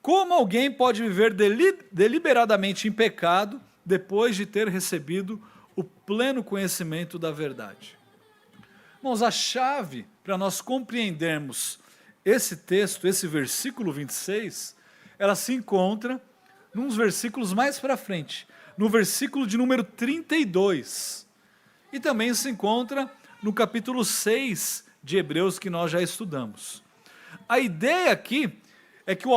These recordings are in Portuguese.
Como alguém pode viver deliberadamente em pecado depois de ter recebido o pleno conhecimento da verdade? Irmãos, a chave para nós compreendermos esse texto, esse versículo 26, ela se encontra nos versículos mais para frente, no versículo de número 32, e também se encontra no capítulo 6 de Hebreus, que nós já estudamos. A ideia aqui é que o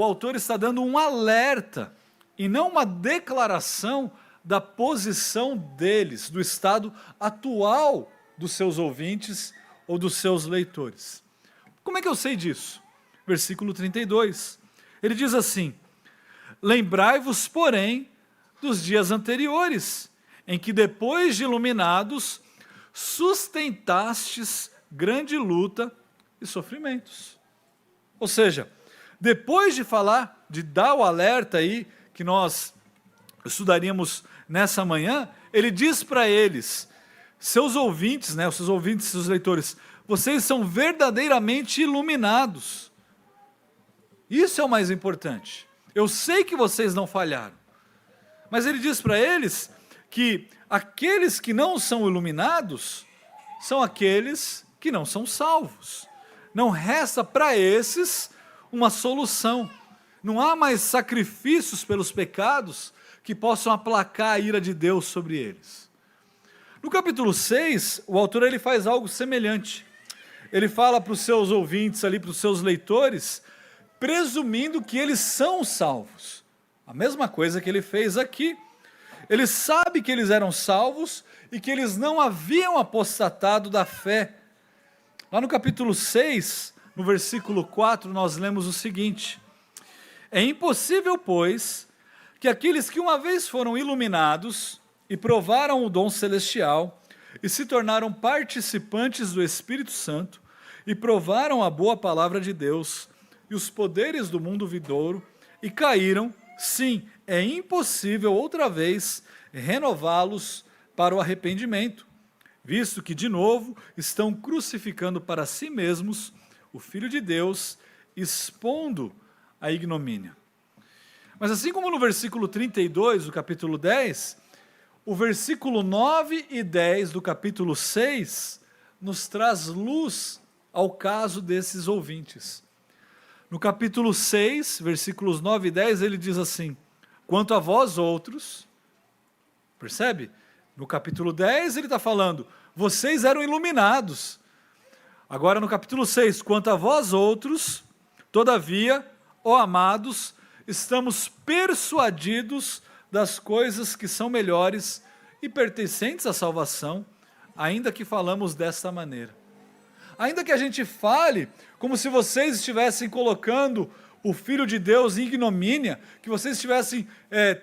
autor está dando um alerta, e não uma declaração da posição deles, do estado atual dos seus ouvintes ou dos seus leitores. Como é que eu sei disso? Versículo 32, ele diz assim: lembrai-vos, porém, dos dias anteriores, em que depois de iluminados, sustentastes grande luta e sofrimentos. Ou seja, depois de falar, de dar o alerta aí, que nós estudaríamos nessa manhã, ele diz para eles, seus ouvintes, os seus ouvintes, seus leitores, vocês são verdadeiramente iluminados. Isso é o mais importante. Eu sei que vocês não falharam. Mas ele diz para eles que aqueles que não são iluminados são aqueles que não são salvos. Não resta para esses uma solução. Não há mais sacrifícios pelos pecados que possam aplacar a ira de Deus sobre eles. No capítulo 6, o autor ele faz algo semelhante. Ele fala para os seus ouvintes ali, para os seus leitores, presumindo que eles são salvos. A mesma coisa que ele fez aqui. Ele sabe que eles eram salvos e que eles não haviam apostatado da fé. Lá no capítulo 6, no versículo 4, nós lemos o seguinte: é impossível, pois, que aqueles que uma vez foram iluminados e provaram o dom celestial e se tornaram participantes do Espírito Santo e provaram a boa palavra de Deus e os poderes do mundo vindouro e caíram, sim, é impossível outra vez renová-los para o arrependimento, visto que de novo estão crucificando para si mesmos o Filho de Deus, expondo a ignomínia. Mas assim como no versículo 32 do capítulo 10, o versículo 9 e 10 do capítulo 6 nos traz luz ao caso desses ouvintes. No capítulo 6, versículos 9 e 10, ele diz assim: quanto a vós outros, percebe? No capítulo 10 ele está falando, vocês eram iluminados. Agora no capítulo 6, quanto a vós outros, todavia, ó amados, estamos persuadidos das coisas que são melhores e pertencentes à salvação, ainda que falamos desta maneira. Ainda que a gente fale como se vocês estivessem colocando o Filho de Deus em ignomínia, que vocês estivessem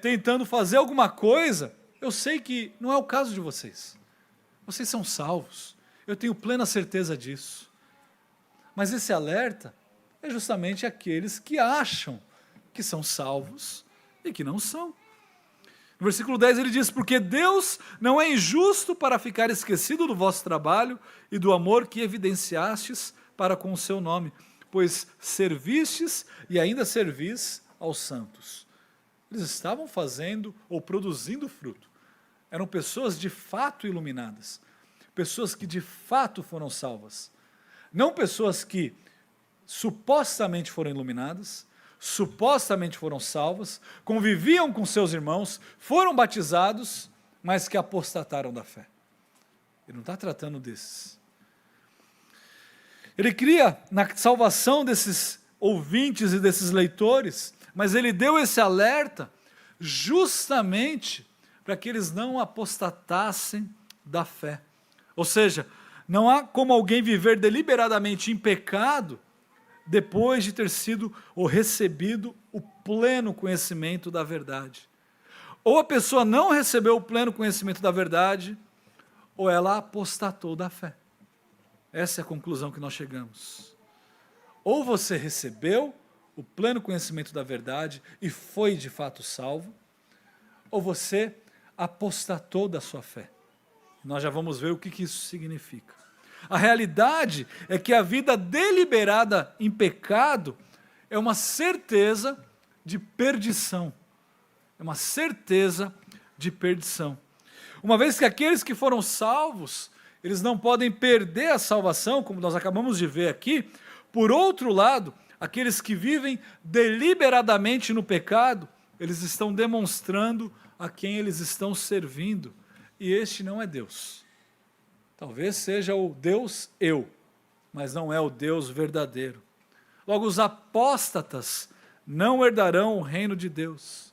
tentando fazer alguma coisa, eu sei que não é o caso de vocês. Vocês são salvos, eu tenho plena certeza disso. Mas esse alerta é justamente aqueles que acham que são salvos e que não são. No versículo 10 ele diz, porque Deus não é injusto para ficar esquecido do vosso trabalho e do amor que evidenciastes para com o seu nome, pois servistes e ainda servis aos santos. Eles estavam fazendo ou produzindo fruto. Eram pessoas de fato iluminadas, pessoas que de fato foram salvas. Não pessoas que supostamente foram iluminadas, supostamente foram salvas, conviviam com seus irmãos, foram batizados, mas que apostataram da fé. Ele não está tratando desses. Ele cria na salvação desses ouvintes e desses leitores, mas ele deu esse alerta justamente para que eles não apostatassem da fé. Ou seja, não há como alguém viver deliberadamente em pecado depois de ter sido ou recebido o pleno conhecimento da verdade. Ou a pessoa não recebeu o pleno conhecimento da verdade, ou ela apostatou da fé. Essa é a conclusão que nós chegamos. Ou você recebeu o pleno conhecimento da verdade e foi de fato salvo, ou você apostatou da sua fé. Nós já vamos ver o que isso significa. A realidade é que a vida deliberada em pecado, é uma certeza de perdição. É uma certeza de perdição. Uma vez que aqueles que foram salvos, eles não podem perder a salvação, como nós acabamos de ver aqui. Por outro lado, aqueles que vivem deliberadamente no pecado, eles estão demonstrando a quem eles estão servindo. E este não é Deus. Talvez seja o Deus eu, mas não é o Deus verdadeiro. Logo, os apóstatas não herdarão o reino de Deus.